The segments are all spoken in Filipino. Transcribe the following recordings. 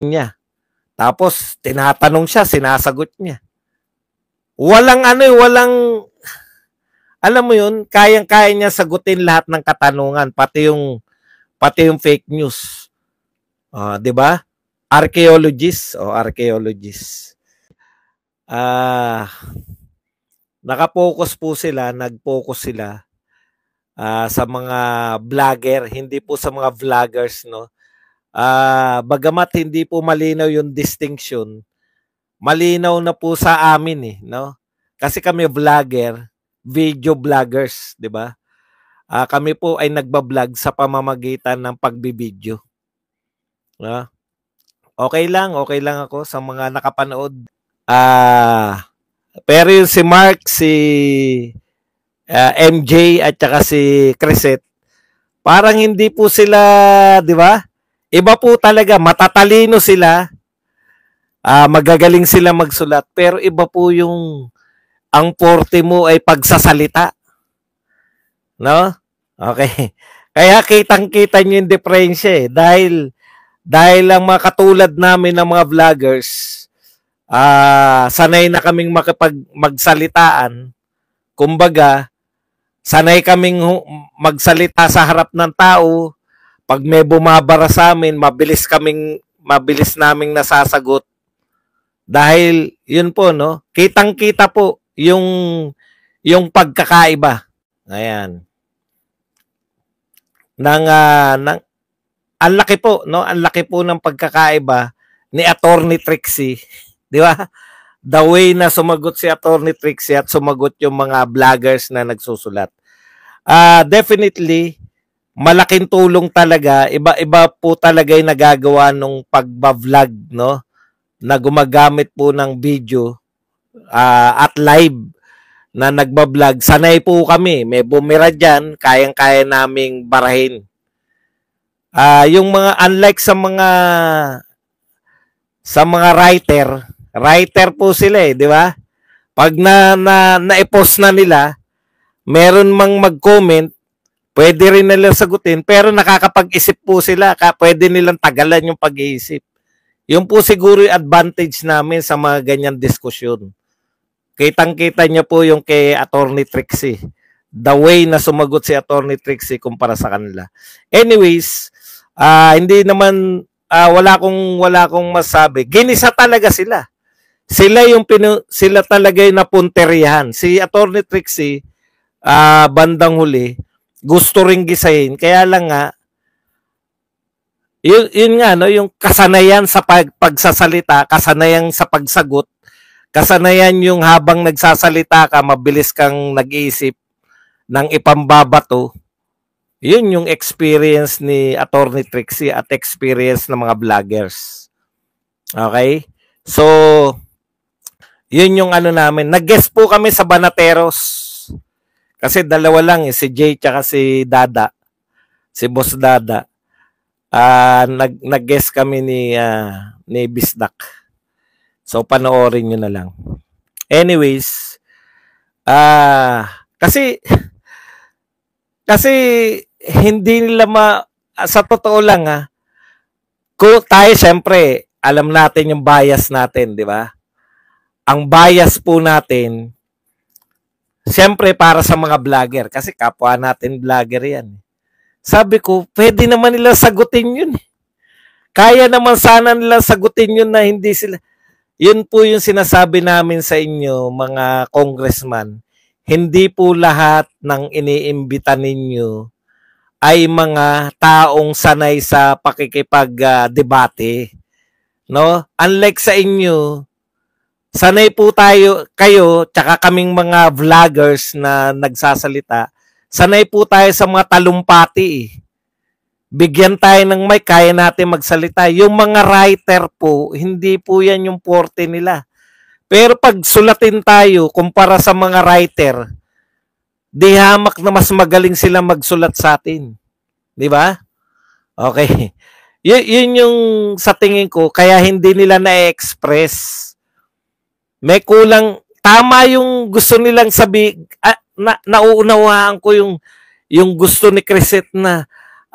niya. Tapos, tinatanong siya, sinasagot niya. Walang walang, alam mo yun, kayang-kaya niya sagutin lahat ng katanungan, pati yung fake news. 'Di ba? Archaeologist. Nag-focus sila sa mga vlogger, hindi po sa mga vloggers, no? Bagamat hindi po malinaw yung distinction, malinaw na po sa amin no? Kasi kami vlogger, video vloggers, 'di ba? Kami po ay nagba-vlog sa pamamagitan ng pagbibideo. No? Okay lang ako sa mga nakapanood. Pero yung si Mark, si MJ at saka si Crisette, parang hindi po sila, 'di ba? Iba po talaga, matatalino sila. Magagaling sila magsulat, pero iba po yung ang forte mo ay pagsasalita. No? Okay. Kaya kitang-kita niyo yung diferensya dahil ang mga katulad namin ng mga vloggers, sanay na kaming magsalitaan. Kumbaga, sanay kaming magsalita sa harap ng tao. Pag may bumabara sa amin, mabilis naming nasasagot. Dahil yun po, no? Kitang-kita po yung pagkakaiba. Ayan. Ang laki po, no? Ang laki po ng pagkakaiba ni Attorney Trixie, 'di ba? The way na sumagot si Attorney Trixie at sumagot yung mga vloggers na nagsusulat. Definitely malaking tulong talaga. Iba po talaga 'yung nagagawa nung pagba-vlog, no? Na gumagamit po ng video at live na nagba-vlog. Sanay po kami, may bumira diyan, kayang-kaya naming barahin. Yung mga unlike sa mga writer po sila 'di ba? Pag na-post na nila, meron mang mag-comment, pwede rin nila sagutin, pero nakakapag-isip po sila, pwede nilang tagalan yung pag-iisip. Yun po siguro yung advantage namin sa mga ganyan diskusyon. Kitang-kita niyo po yung kay Attorney Trixie. The way na sumagot si Attorney Trixie kumpara sa kanila. Anyways, hindi naman wala akong masabi. Ginisa talaga sila. Sila talaga yung napunterihan. Si Attorney Trixie, bandang huli, gusto ring gisahin. Kaya lang nga, yun nga, no, yung kasanayan sa pagsasalita, kasanayan sa pagsagot, kasanayan yung habang nagsasalita ka, mabilis kang nag-iisip ng ipambabato. Yun yung experience ni Attorney Trixie at experience ng mga vloggers. Okay? So, yun yung namin. Nag-guest po kami sa Banateros. Kasi dalawa lang si Jay tsaka si Dada. Si Boss Dada. Nag-guest kami ni Bisdak. So, panoorin nyo na lang. Anyways, kasi hindi nila sa totoo lang kung tayo syempre alam natin yung bias natin, di ba? Ang bias po natin syempre para sa mga vlogger kasi kapwa natin vlogger yan. Sabi ko, pwede naman nila sagutin yun. Kaya naman sana nila sagutin yun na hindi sila. Yun po yung sinasabi namin sa inyo, mga congressman. Hindi po lahat ng iniimbita ninyo ay mga taong sanay sa pakikipag-debate. No? Unlike sa inyo, sanay po kayo, tsaka kaming mga vloggers na nagsasalita, sanay po tayo sa mga talumpati. Bigyan tayo ng mic, kaya natin magsalita. Yung mga writer po, hindi po yan yung forte nila. Pero pag sulatin tayo, kumpara sa mga writer, di hamak na mas magaling sila magsulat sa atin. Di ba? Okay. Yun yung sa tingin ko, kaya hindi nila na-express. May kulang, tama yung gusto nilang nauunawaan ko yung gusto ni Crisette na,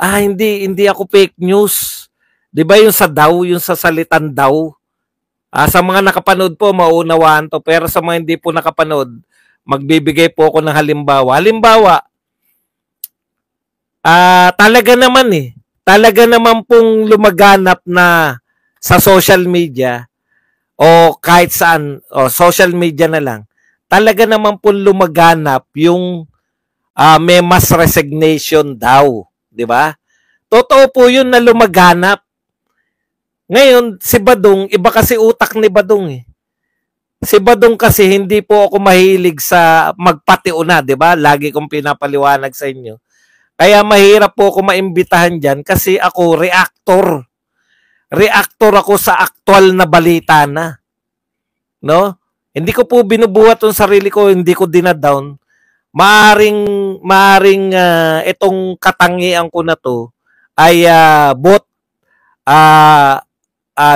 hindi ako fake news. 'Di ba yung sa daw, yung sa salitan daw? Sa mga nakapanood po, maunawaan to. Pero sa mga hindi po nakapanood, magbibigay po ako ng halimbawa. Halimbawa, talaga naman pong lumaganap na sa social media o kahit saan, o social media na lang, talaga naman pong lumaganap yung may mass resignation daw. Di ba? Totoo po yun na lumaganap. Ngayon, si Badong, iba kasi utak ni Badong eh. Si Badong kasi hindi po ako mahilig sa magpatiuna, di ba? Lagi kong pinapaliwanag sa inyo. Kaya mahirap po ako maimbitahan dyan kasi ako reactor. Reactor ako sa aktual na balita na. No? Hindi ko po binubuhat yung sarili ko, hindi ko dinadown. Maaring itong katangian ko na to ay both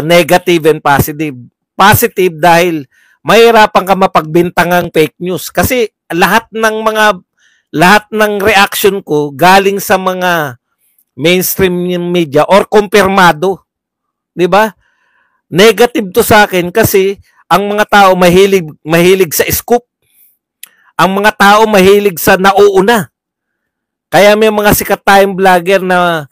negative and positive. Positive dahil mahirapan ka mapagbintangang fake news kasi lahat ng reaction ko galing sa mga mainstream media or kumpirmado. 'Di ba? Negative to sa akin kasi ang mga tao mahilig sa scoop. Ang mga tao mahilig sa nauuna. Kaya may mga sikat tayong vlogger na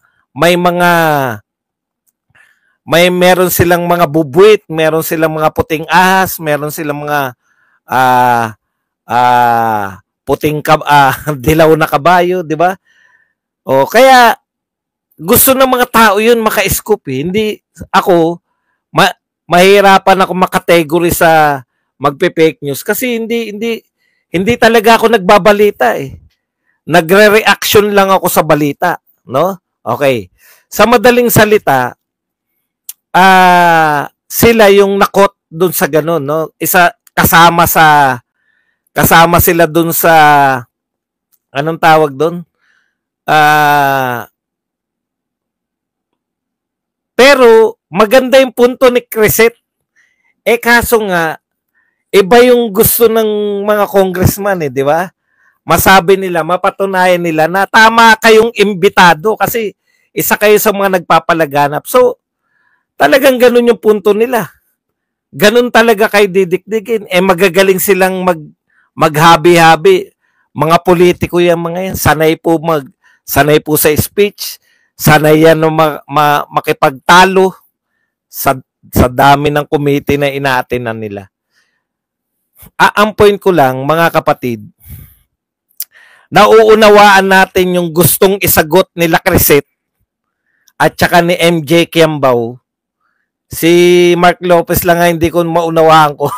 meron silang mga bubuit, meron silang mga puting ahas, meron silang mga puting dilaw na kabayo, di ba? O kaya gusto ng mga tao 'yun maka-scoop eh. Hindi ako mahirapan ako makategory sa magpe-fake news kasi hindi talaga ako nagbabalita eh. Nagre-reaction lang ako sa balita, no? Okay. Sa madaling salita, sila yung nakot doon sa ganun, no? Kasama sila doon sa anong tawag doon? Pero maganda yung punto ni Crisette. Kaso nga iba yung gusto ng mga congressman eh, di ba? Masabi nila, mapatunayan nila na tama kayong imbitado kasi isa kayo sa mga nagpapalaganap. So, talagang ganun yung punto nila. Ganun talaga kay didikdikin. Magagaling silang maghabi-habi. Mga politiko yan mga yan. Sanay po sa speech. Sanay yan makipagtalo sa dami ng committee na inaatinan nila. Ang point ko lang, mga kapatid, nauunawaan natin yung gustong isagot nila Crisette at saka ni MJ Kiambao. Si Mark Lopez lang nga hindi ko maunawaan ko.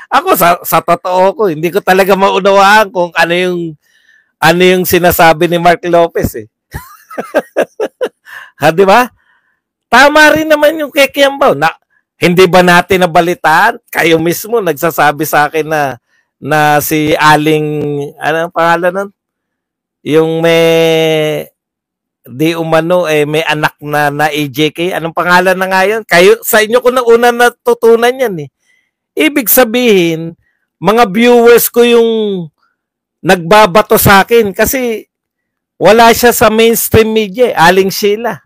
Ako sa totoo ko, hindi ko talaga maunawaan kung ano yung sinasabi ni Mark Lopez eh. Di ba? Tama rin naman yung kay Kiambao. Hindi ba natin nabalitaan? Kayo mismo nagsasabi sa akin na si Aling, ano ang pangalan nun? Yung may anak na AJK. Anong pangalan na nga yun? Sa inyo ko na una natutunan yan eh. Ibig sabihin, mga viewers ko yung nagbabato sa akin kasi wala siya sa mainstream media. Aling Sheila.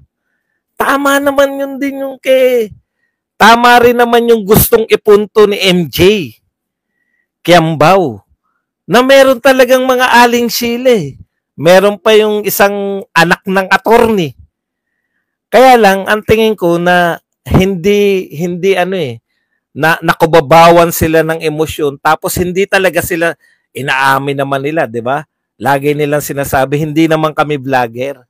Tama naman yun din yung tama rin naman yung gustong ipunto ni MJ Kiambao na meron talagang mga Aling Sheila eh. Meron pa yung isang anak ng attorney. Kaya lang, ang tingin ko na hindi na nakubabawan sila ng emosyon tapos hindi talaga sila inaamin naman nila, di ba? Lagi nilang sinasabi, hindi naman kami vlogger.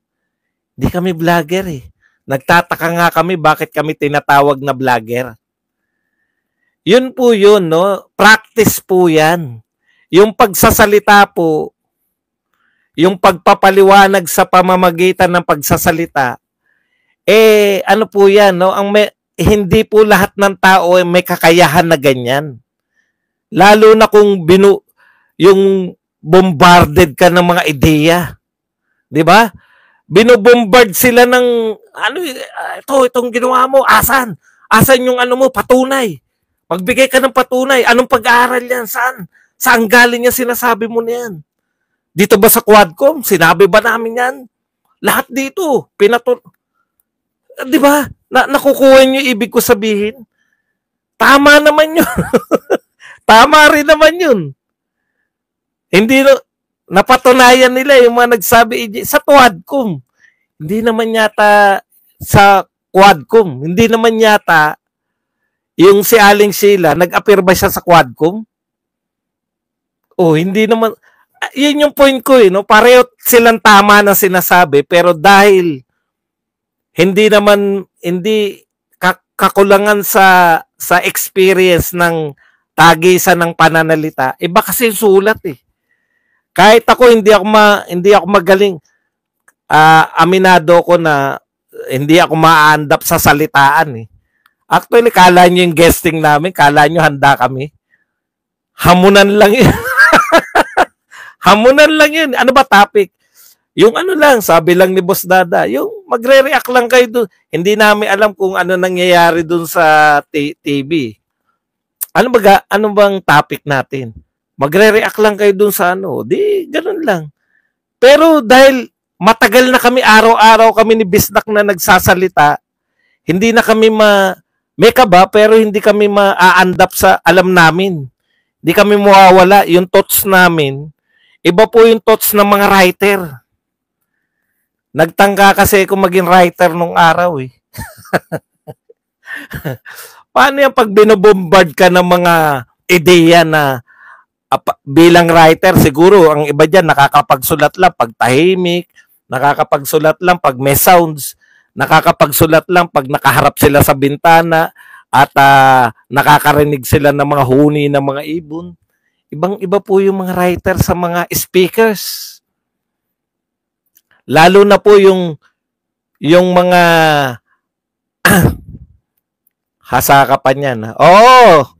Hindi kami vlogger eh. Nagtataka nga kami bakit kami tinatawag na vlogger. Yun po yun, no? Practice po yan. Yung pagsasalita po, yung pagpapaliwanag sa pamamagitan ng pagsasalita, ano po yan, no? Hindi po lahat ng tao may kakayahan na ganyan. Lalo na kung yung bombarded ka ng mga ideya. Di ba? Binobombard sila ng itong ginawa mo, asan yung patunay. Magbigay ka ng patunay. Anong pag-aaral yan? Saan galing yan sinasabi mo niyan? Dito ba sa Quadcom? Sinabi ba namin yan? Lahat dito. 'Di ba? Nakukuha niyo ibig ko sabihin. Tama naman 'yun. Tama rin naman 'yun. Hindi napatunayan nila yung mga nagsabi sa Quadcom. Hindi naman yata sa Quadcom. Hindi naman yata yung si Aling Sheila, nag-appear ba siya sa Quadcom? Oh, hindi naman. Yun yung point ko no? Pareho silang tama na sinasabi, pero dahil hindi kakulangan sa experience ng tagisan ng pananalita, iba kasi sulat eh. Kahit ako hindi ako magaling. Aminado ko na hindi ako maandap sa salitaan eh. Actually, kala nyo yung guesting namin, kala nyo handa kami. Hamunan lang yun. Hamunan lang yun. Ano ba topic? Yung ano lang, sabi lang ni Boss Dada, yung magre-react lang kayo doon. Hindi namin alam kung ano nangyayari doon sa TV. Ano bang topic natin? Magre-react lang kayo doon sa ano. Di, ganun lang. Pero dahil matagal na kami, araw-araw kami ni Bisnak na nagsasalita, hindi na kami may kaba, pero hindi kami maaandap sa alam namin. Hindi kami mawawala. Yung thoughts namin, iba po yung thoughts ng mga writer. Nagtangka kasi ako maging writer nung araw eh. Paano yung pag binobombard ka ng mga ideya na bilang writer, siguro ang iba dyan nakakapagsulat lang pag tahimik, nakakapagsulat lang pag may sounds, nakakapagsulat lang pag nakaharap sila sa bintana at nakakarinig sila ng mga huni ng mga ibon. Ibang-iba po yung mga writer sa mga speakers. Lalo na po yung mga hasakapan yan. Oo!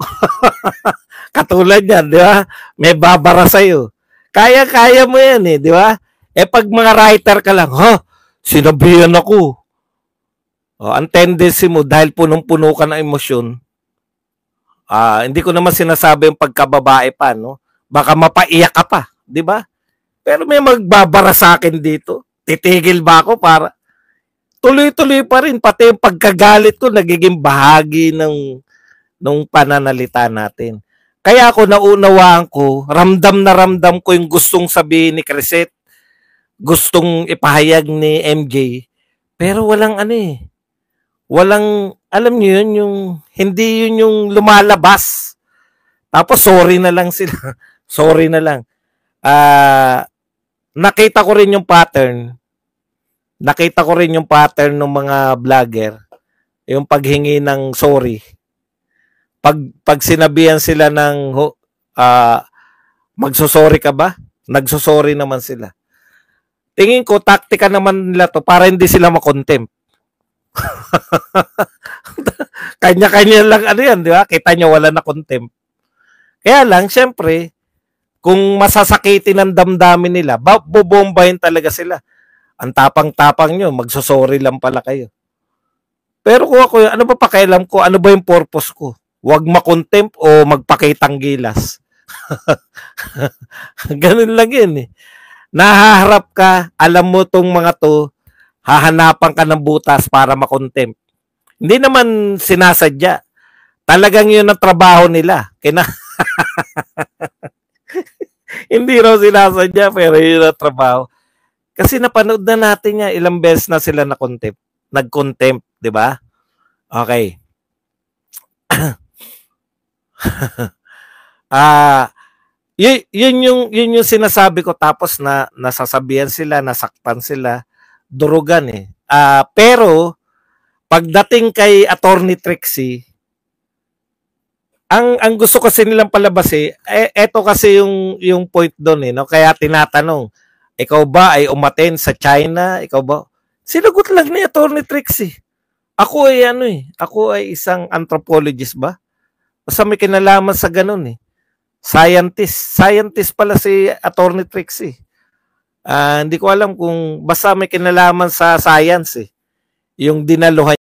Katulad yan, di ba? May babara sa'yo. Kaya-kaya mo yan eh, di ba? Pag mga writer ka lang, sinabihan ako. Ang tendency mo, dahil punong-puno ka ng emosyon, hindi ko naman sinasabi yung pagkababae pa, no? Baka mapaiyak ka pa, di ba? Pero may magbabara sa akin dito. Titigil ba ako para? Tuloy-tuloy pa rin. Pati yung pagkagalit ko, nagiging bahagi ng pananalita natin. Kaya ako naunawaan ko, ramdam na ramdam ko yung gustong sabihin ni Crisette, gustong ipahayag ni MJ, pero walang walang, alam niyo yun, hindi yun yung lumalabas. Tapos sorry na lang sila. Sorry na lang. Nakita ko rin yung pattern. Nakita ko rin yung pattern ng mga vlogger. Yung paghingi ng sorry. Pag sinabihan sila ng magsosorry ka ba? Nagsosorry naman sila. Tingin ko, taktika naman nila to para hindi sila makontempt. Kanya-kanya lang yan, di ba? Kita nyo wala na contempt. Kaya lang, syempre, kung masasakitin ang damdamin nila, bubombahin talaga sila. Ang tapang-tapang nyo, magsosorry lang pala kayo. Pero kung ako, ano ba pakialam ko? Ano ba yung purpose ko? Huwag makontempt o magpakitang gilas. Ganun lang yun eh. Nahaharap ka, alam mo tong mga to, hahanapan ka ng butas para makontempt. Hindi naman sinasadya. Talagang yun ang trabaho nila. Hindi raw sinasadya, pero yun ang trabaho. Kasi napanood na natin niya, ilang beses na sila nag-contempt, di ba? Okay. Yun yung sinasabi ko, tapos nasasabihan sila, nasaktan sila, durugan eh. Pero pagdating kay Attorney Trixie, ang gusto kasi nilang palabas eto kasi yung point doon no? Kaya tinatanong, ikaw ba ay umattend sa China? Ikaw ba? Sinagot lang ni Attorney Trixie. Ako ako ay isang anthropologist ba? Basta may kinalaman sa ganun eh. Scientist pala si Attorney Trixie. Hindi ko alam kung basta may kinalaman sa science eh. Yung dinaluhan